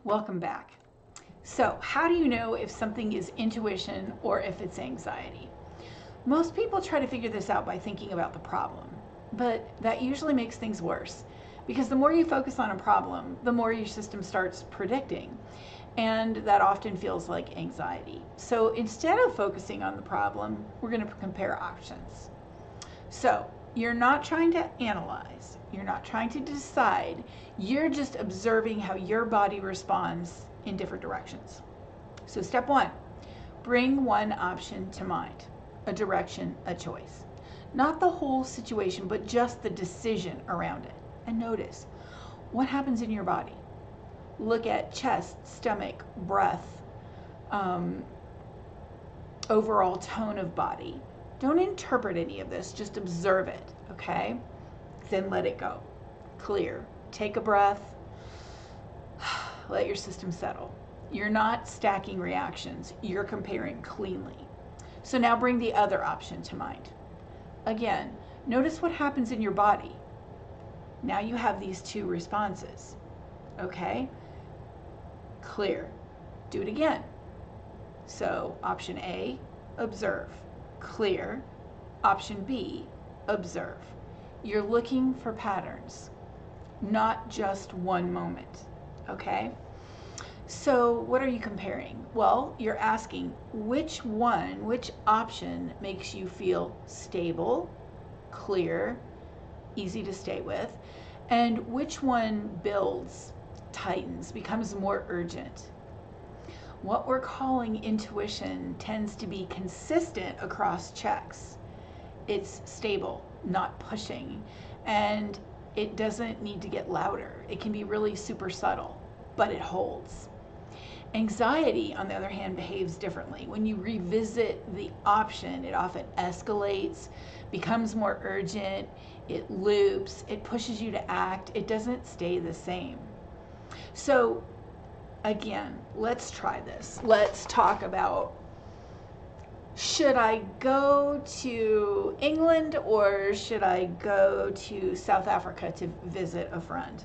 Welcome back. So, how do you know if something is intuition or if it's anxiety? Most people try to figure this out by thinking about the problem, but that usually makes things worse because the more you focus on a problem, the more your system starts predicting, and that often feels like anxiety. So, instead of focusing on the problem, we're going to compare options. So, you're not trying to analyze, you're not trying to decide, you're just observing how your body responds in different directions. So, step one, bring one option to mind, a direction, a choice. Not the whole situation, but just the decision around it. And notice what happens in your body. Look at chest, stomach, breath, overall tone of body. Don't interpret any of this, just observe it, okay? Then let it go. Clear. Take a breath. Let your system settle. You're not stacking reactions, you're comparing cleanly. So now bring the other option to mind. Again, notice what happens in your body. Now you have these two responses, okay? Clear. Do it again. So option A, observe. Clear. Option B, observe. You're looking for patterns, not just one moment, okay? So what are you comparing? Well, you're asking which option makes you feel stable, clear, easy to stay with, and which one builds, tightens, becomes more urgent. What we're calling intuition tends to be consistent across checks. It's stable, not pushing, and it doesn't need to get louder. It can be really super subtle, but it holds. Anxiety, on the other hand, behaves differently. When you revisit the option, it often escalates, becomes more urgent, it loops, it pushes you to act, it doesn't stay the same. So again, let's try this. Let's talk about, should I go to England or should I go to South Africa to visit a friend?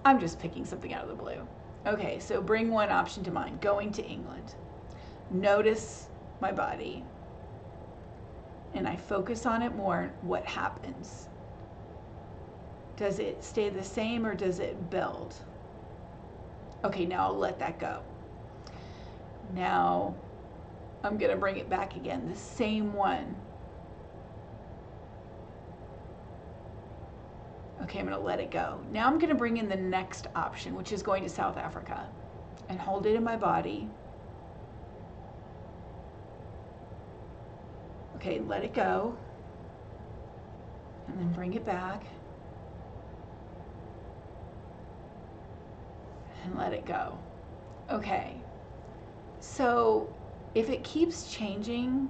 I'm just picking something out of the blue. Okay, so bring one option to mind, going to England. Notice my body, and I focus on it more. What happens? Does it stay the same or does it build? Okay, now I'll let that go. Now I'm gonna bring it back again, the same one. Okay, I'm gonna let it go. Now I'm gonna bring in the next option, which is going to South Africa, and hold it in my body. Okay, let it go, and then bring it back, and let it go. Okay, so if it keeps changing,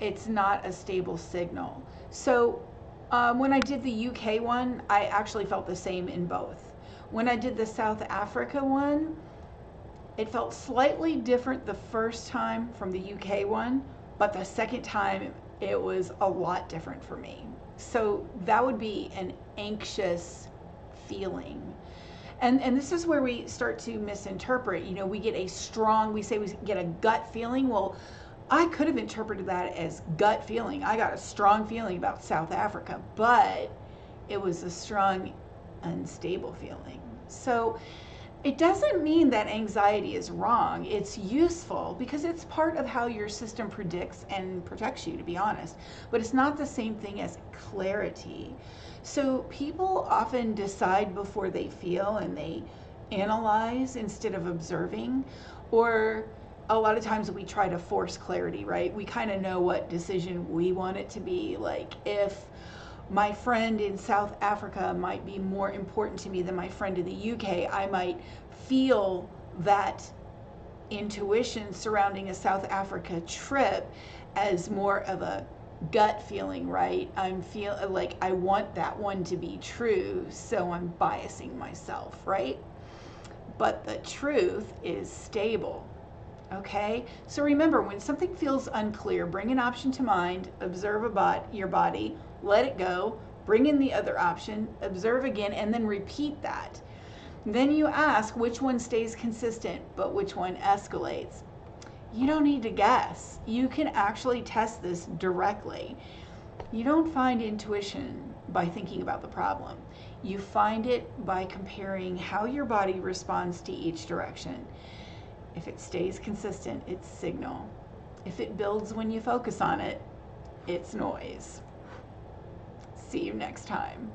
it's not a stable signal. So when I did the UK one, I actually felt the same in both. When I did the South Africa one, it felt slightly different the first time from the UK one, but the second time it was a lot different for me. So that would be an anxious feeling. And this is where we start to misinterpret. You know, we get a strong, we say we get a gut feeling. Well, I could have interpreted that as gut feeling. I got a strong feeling about South Africa, but it was a strong, unstable feeling. So it doesn't mean that anxiety is wrong. It's useful because it's part of how your system predicts and protects you, to be honest. But it's not the same thing as clarity. So people often decide before they feel, and they analyze instead of observing, or a lot of times we try to force clarity, right? We kind of know what decision we want it to be. Like, if my friend in South Africa might be more important to me than my friend in the UK, I might feel that intuition surrounding a South Africa trip as more of a gut feeling, right? I'm feel like I want that one to be true, so I'm biasing myself, right? But the truth is stable. Okay, so remember, when something feels unclear, bring an option to mind, observe your body, let it go, bring in the other option, observe again, and then repeat that. Then you ask which one stays consistent, but which one escalates. You don't need to guess. You can actually test this directly. You don't find intuition by thinking about the problem. You find it by comparing how your body responds to each direction. If it stays consistent, it's signal. If it builds when you focus on it, it's noise. See you next time.